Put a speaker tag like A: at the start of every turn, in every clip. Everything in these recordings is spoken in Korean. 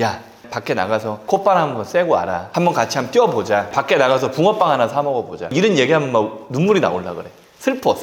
A: 야, 밖에 나가서 콧바람 한번 쐬고 와라. 한번 같이 한번 뛰어보자. 밖에 나가서 붕어빵 하나 사 먹어보자. 이런 얘기하면 막 눈물이 나올라 그래. 슬퍼.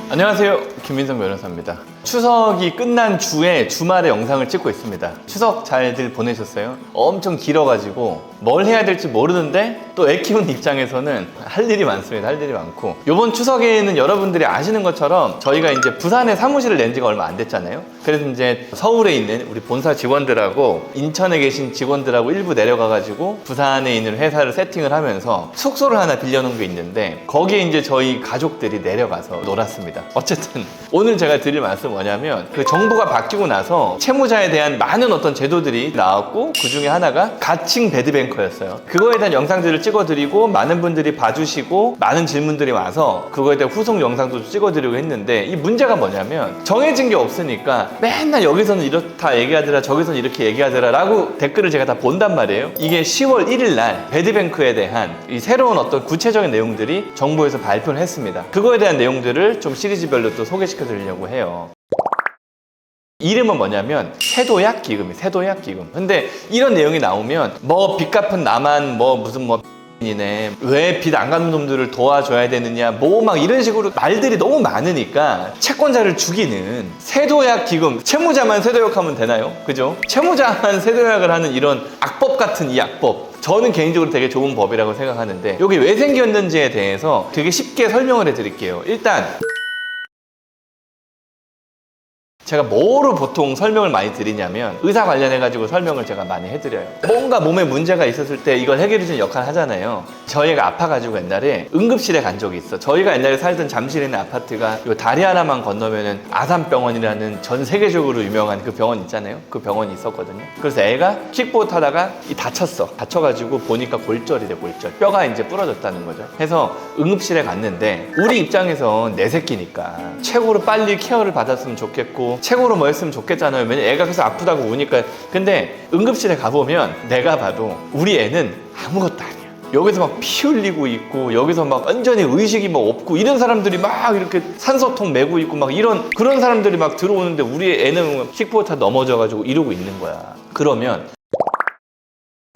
A: 안녕하세요, 김민성 변호사입니다. 추석이 끝난 주에 주말에 영상을 찍고 있습니다. 추석 잘들 보내셨어요? 엄청 길어가지고 뭘 해야 될지 모르는데 또 애 키우는 입장에서는 할 일이 많습니다. 할 일이 많고, 이번 추석에는 여러분들이 아시는 것처럼 저희가 이제 부산에 사무실을 낸 지가 얼마 안 됐잖아요. 그래서 이제 서울에 있는 우리 본사 직원들하고 인천에 계신 직원들하고 일부 내려가가지고 부산에 있는 회사를 세팅을 하면서 숙소를 하나 빌려놓은 게 있는데, 거기에 이제 저희 가족들이 내려가서 놀았습니다. 어쨌든 오늘 제가 드릴 말씀 뭐냐면, 그 정부가 바뀌고 나서 채무자에 대한 많은 어떤 제도들이 나왔고, 그 중에 하나가 가칭 배드뱅커였어요. 그거에 대한 영상들을 찍어드리고 많은 분들이 봐주시고 많은 질문들이 와서 그거에 대한 후속 영상도 찍어드리고 했는데, 이 문제가 뭐냐면 정해진 게 없으니까 맨날 여기서는 이렇다 얘기하더라, 저기서는 이렇게 얘기하더라 라고 댓글을 제가 다 본단 말이에요. 이게 10월 1일 날 배드뱅크에 대한 이 새로운 어떤 구체적인 내용들이 정부에서 발표를 했습니다. 그거에 대한 내용들을 좀 시리즈별로 또 소개시켜 드리려고 해요. 이름은 뭐냐면 세도약 기금이에요. 세도약 기금. 근데 이런 내용이 나오면 뭐 빚 갚은 나만 뭐 무슨 뭐 이네, 왜 빚 안 갚는 놈들을 도와줘야 되느냐, 뭐 막 이런 식으로 말들이 너무 많으니까 채권자를 죽이는 세도약 기금, 채무자만 세도약하면 되나요? 그죠? 채무자만 세도약을 하는 이런 악법 같은 이 악법, 저는 개인적으로 되게 좋은 법이라고 생각하는데, 여기 왜 생겼는지에 대해서 되게 쉽게 설명을 해드릴게요. 일단 제가 뭐로 보통 설명을 많이 드리냐면, 의사 관련해가지고 설명을 제가 많이 해드려요. 뭔가 몸에 문제가 있었을 때 이걸 해결해주는 역할을 하잖아요. 저희가 아파가지고 옛날에 응급실에 간 적이 있어. 저희가 옛날에 살던 잠실에 있는 아파트가 요 다리 하나만 건너면은 아산병원이라는 전 세계적으로 유명한 그 병원 있잖아요. 그 병원이 있었거든요. 그래서 애가 킥보드 타다가 다쳤어. 다쳐가지고 보니까 골절이래, 골절. 뼈가 이제 부러졌다는 거죠. 해서 응급실에 갔는데, 우리 입장에서 내 새끼니까 최고로 빨리 케어를 받았으면 좋겠고 최고로 뭐 했으면 좋겠잖아요. 왜냐면 애가 계속 아프다고 우니까. 근데 응급실에 가보면 내가 봐도 우리 애는 아무것도 아니야. 여기서 막 피 흘리고 있고, 여기서 막 완전히 의식이 막 없고, 이런 사람들이 막 이렇게 산소통 메고 있고 막 그런 사람들이 막 들어오는데, 우리 애는 킥보드 타 넘어져가지고 이러고 있는 거야. 그러면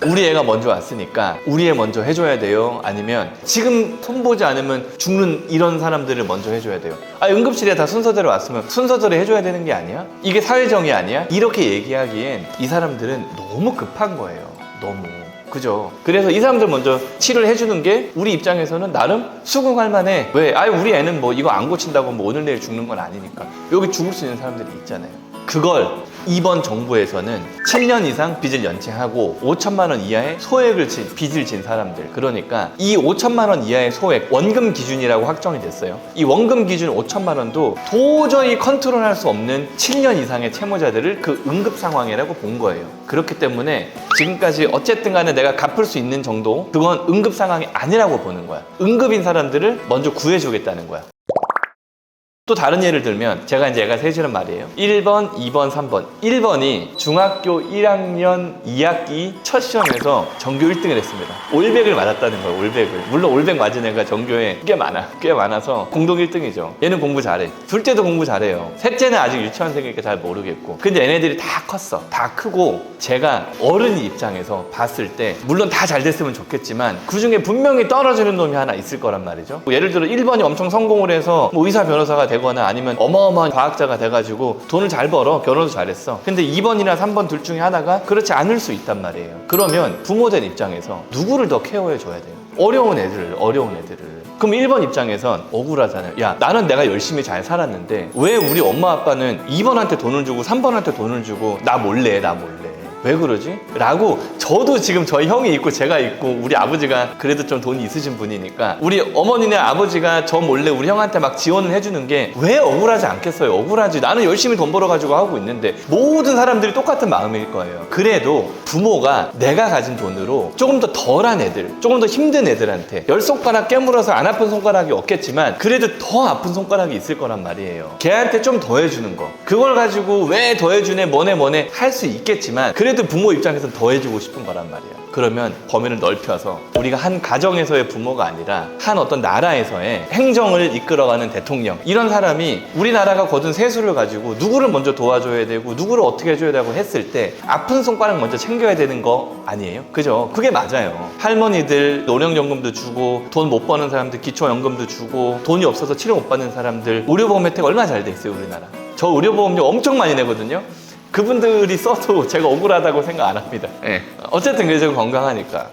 A: 우리 애가 먼저 왔으니까 우리 애 먼저 해줘야 돼요? 아니면 지금 손보지 않으면 죽는 이런 사람들을 먼저 해줘야 돼요? 응급실에 다 순서대로 왔으면 순서대로 해줘야 되는 게 아니야? 이게 사회정의 아니야? 이렇게 얘기하기엔 이 사람들은 너무 급한 거예요. 너무. 그죠? 그래서 이 사람들 먼저 치료를 해주는 게 우리 입장에서는 나름 수긍할 만해. 왜? 우리 애는 뭐 이거 안 고친다고 뭐 오늘 내일 죽는 건 아니니까. 여기 죽을 수 있는 사람들이 있잖아요. 그걸 이번 정부에서는 7년 이상 빚을 연체하고 5천만 원 이하의 소액을 빚을 진 사람들, 그러니까 이 5천만 원 이하의 소액, 원금 기준이라고 확정이 됐어요. 이 원금 기준 5천만 원도 도저히 컨트롤할 수 없는 7년 이상의 채무자들을 그 응급 상황이라고 본 거예요. 그렇기 때문에 지금까지 어쨌든 간에 내가 갚을 수 있는 정도, 그건 응급 상황이 아니라고 보는 거야. 응급인 사람들을 먼저 구해주겠다는 거야. 또 다른 예를 들면, 제가 이제 애가 셋이란 말이에요. 1번, 2번, 3번. 1번이 중학교 1학년 2학기 첫 시험에서 전교 1등을 했습니다. 올백을 맞았다는 거예요, 올백을. 물론 올백 맞은 애가 전교에 꽤 많아서 공동 1등이죠. 얘는 공부 잘해. 둘째도 공부 잘해요. 셋째는 아직 유치원생이니까 잘 모르겠고. 근데 얘네들이 다 컸어. 다 크고, 제가 어른 입장에서 봤을 때 물론 다 잘 됐으면 좋겠지만 그 중에 분명히 떨어지는 놈이 하나 있을 거란 말이죠. 예를 들어 1번이 엄청 성공을 해서 뭐 의사, 변호사가 되거나 아니면 어마어마한 과학자가 돼가지고 돈을 잘 벌어, 결혼도 잘했어. 근데 2번이나 3번 둘 중에 하나가 그렇지 않을 수 있단 말이에요. 그러면 부모된 입장에서 누구를 더 케어해 줘야 돼요? 어려운 애들을. 그럼 1번 입장에선 억울하잖아요. 야, 나는 내가 열심히 잘 살았는데 왜 우리 엄마 아빠는 2번한테 돈을 주고 3번한테 돈을 주고 나 몰래 왜 그러지? 라고. 저도 지금 저희 형이 있고 제가 있고, 우리 아버지가 그래도 좀 돈이 있으신 분이니까 우리 어머니네 아버지가 저 몰래 우리 형한테 막 지원을 해주는 게 왜 억울하지 않겠어요? 억울하지. 나는 열심히 돈 벌어가지고 하고 있는데. 모든 사람들이 똑같은 마음일 거예요. 그래도 부모가 내가 가진 돈으로 조금 더 덜한 애들, 조금 더 힘든 애들한테 10손가락 깨물어서 안 아픈 손가락이 없겠지만 그래도 더 아픈 손가락이 있을 거란 말이에요. 걔한테 좀 더 해주는 거, 그걸 가지고 왜 더 해주네 뭐네 할 수 있겠지만, 그래도 부모 입장에서는 더 해주고 싶은 거란 말이에요. 그러면 범위를 넓혀서 우리가 한 가정에서의 부모가 아니라 한 어떤 나라에서의 행정을 이끌어가는 대통령, 이런 사람이 우리나라가 거둔 세수를 가지고 누구를 먼저 도와줘야 되고 누구를 어떻게 해줘야 되고 했을 때 아픈 손가락 먼저 챙겨야 되는 거 아니에요? 그죠? 그게 맞아요. 할머니들 노령연금도 주고 돈 못 버는 사람들 기초연금도 주고 돈이 없어서 치료 못 받는 사람들 의료보험 혜택 얼마나 잘 돼 있어요 우리나라. 저 의료보험료 엄청 많이 내거든요. 그분들이 써도 제가 억울하다고 생각 안 합니다. 네. 어쨌든 그래서 건강하니까.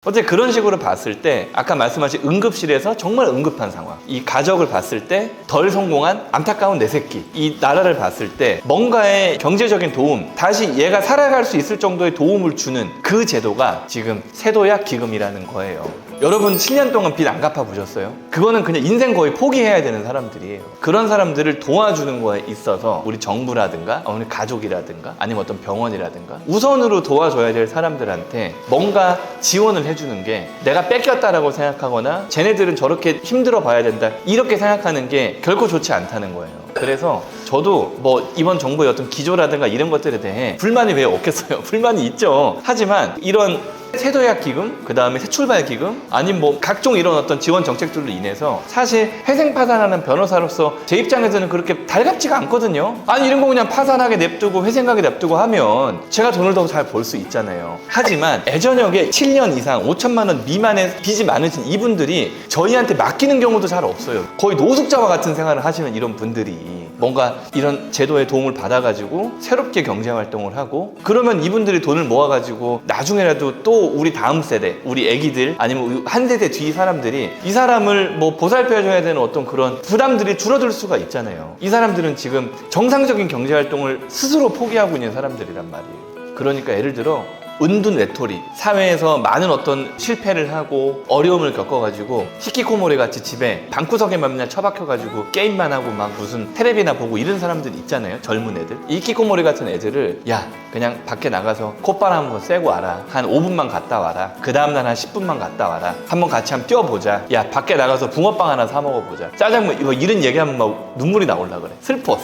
A: 어째 그런 식으로 봤을 때 아까 말씀하신 응급실에서 정말 응급한 상황, 이 가족을 봤을 때 덜 성공한 안타까운 내 새끼, 이 나라를 봤을 때 뭔가의 경제적인 도움, 다시 얘가 살아갈 수 있을 정도의 도움을 주는 그 제도가 지금 세도약 기금이라는 거예요. 여러분 7년 동안 빚 안 갚아 보셨어요? 그거는 그냥 인생 거의 포기해야 되는 사람들이에요. 그런 사람들을 도와주는 거에 있어서 우리 정부라든가 우리 가족이라든가 아니면 어떤 병원이라든가 우선으로 도와줘야 될 사람들한테 뭔가 지원을 해주는 게 내가 뺏겼다라고 생각하거나 쟤네들은 저렇게 힘들어 봐야 된다 이렇게 생각하는 게 결코 좋지 않다는 거예요. 그래서 저도 뭐 이번 정부의 어떤 기조라든가 이런 것들에 대해 불만이 왜 없겠어요? 불만이 있죠. 하지만 이런 세도약 기금, 그 다음에 새출발 기금, 아니면 뭐 각종 이런 어떤 지원 정책들로 인해서 사실 회생 파산하는 변호사로서 제 입장에서는 그렇게 달갑지가 않거든요. 아니 이런 거 그냥 파산하게 냅두고 회생하게 냅두고 하면 제가 돈을 더 잘 벌 수 있잖아요. 하지만 애저녁에 7년 이상 5천만 원 미만의 빚이 많으신 이분들이 저희한테 맡기는 경우도 잘 없어요. 거의 노숙자와 같은 생활을 하시는 이런 분들이 뭔가 이런 제도의 도움을 받아가지고 새롭게 경제활동을 하고 그러면 이분들이 돈을 모아가지고 나중에라도 또 우리 다음 세대, 우리 애기들 아니면 한 세대 뒤 사람들이 이 사람을 뭐 보살펴줘야 되는 어떤 그런 부담들이 줄어들 수가 있잖아요. 이 사람들은 지금 정상적인 경제활동을 스스로 포기하고 있는 사람들이란 말이에요. 그러니까 예를 들어 은둔 외톨이, 사회에서 많은 어떤 실패를 하고 어려움을 겪어가지고 히키코모리 같이 집에 방구석에만 맨날 처박혀가지고 게임만 하고 막 무슨 테레비나 보고 이런 사람들 있잖아요. 젊은 애들. 이 히키코모리 같은 애들을 야 그냥 밖에 나가서 콧바람 한번 쐬고 와라. 한 5분만 갔다 와라. 그 다음날 한 10분만 갔다 와라. 한번 같이 한번 뛰어보자. 야 밖에 나가서 붕어빵 하나 사 먹어보자. 짜장면 이거 이런 얘기하면 막 눈물이 나올라 그래. 슬퍼.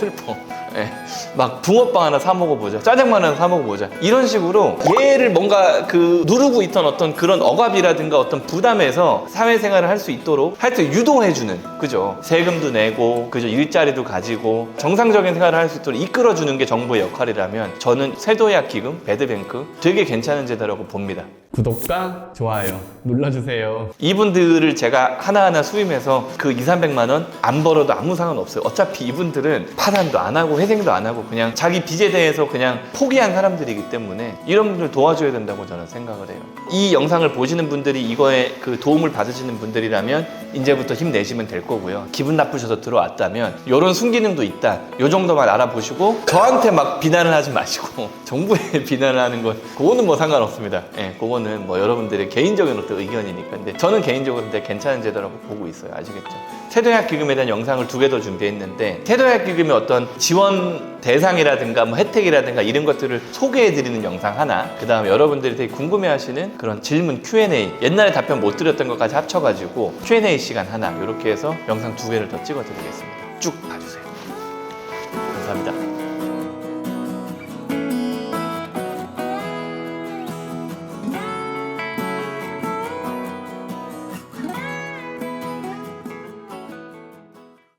A: 예. 막 붕어빵 하나 사 먹어보자. 짜장면 하나 사 먹어보자. 이런 식으로 얘를 뭔가 그 누르고 있던 어떤 그런 억압이라든가 어떤 부담에서 사회생활을 할 수 있도록 하여튼 유도해주는, 그죠? 세금도 내고, 그죠? 일자리도 가지고 정상적인 생활을 할 수 있도록 이끌어주는 게 정부의 역할이라면 저는 세도약 기금, 배드뱅크 되게 괜찮은 제도라고 봅니다.
B: 구독과 좋아요 눌러주세요.
A: 이분들을 제가 하나하나 수임해서 그 200~300만 원 안 벌어도 아무 상관없어요. 어차피 이분들은 파산도 안 하고 회생도 안 하고 그냥 자기 빚에 대해서 그냥 포기한 사람들이기 때문에 이런 분들 도와줘야 된다고 저는 생각을 해요. 이 영상을 보시는 분들이 이거에 그 도움을 받으시는 분들이라면 이제부터 힘내시면 될 거고요. 기분 나쁘셔서 들어왔다면 이런 순기능도 있다. 요 정도만 알아보시고 저한테 막 비난을 하지 마시고 정부에 비난을 하는 건 그거는 뭐 상관없습니다. 예, 그거는 뭐 여러분들의 개인적인 어떤 의견이니까. 근데 저는 개인적으로 근데 괜찮은 제도라고 보고 있어요. 아시겠죠? 세도약 기금에 대한 영상을 2개 더 준비했는데 세도약 기금의 어떤 지원 대상이라든가 뭐 혜택이라든가 이런 것들을 소개해드리는 영상 하나, 그 다음에 여러분들이 되게 궁금해하시는 그런 질문 Q&A, 옛날에 답변 못 드렸던 것까지 합쳐가지고 Q&A 시간 하나, 이렇게 해서 영상 2개를 더 찍어드리겠습니다. 쭉 봐주세요. 감사합니다.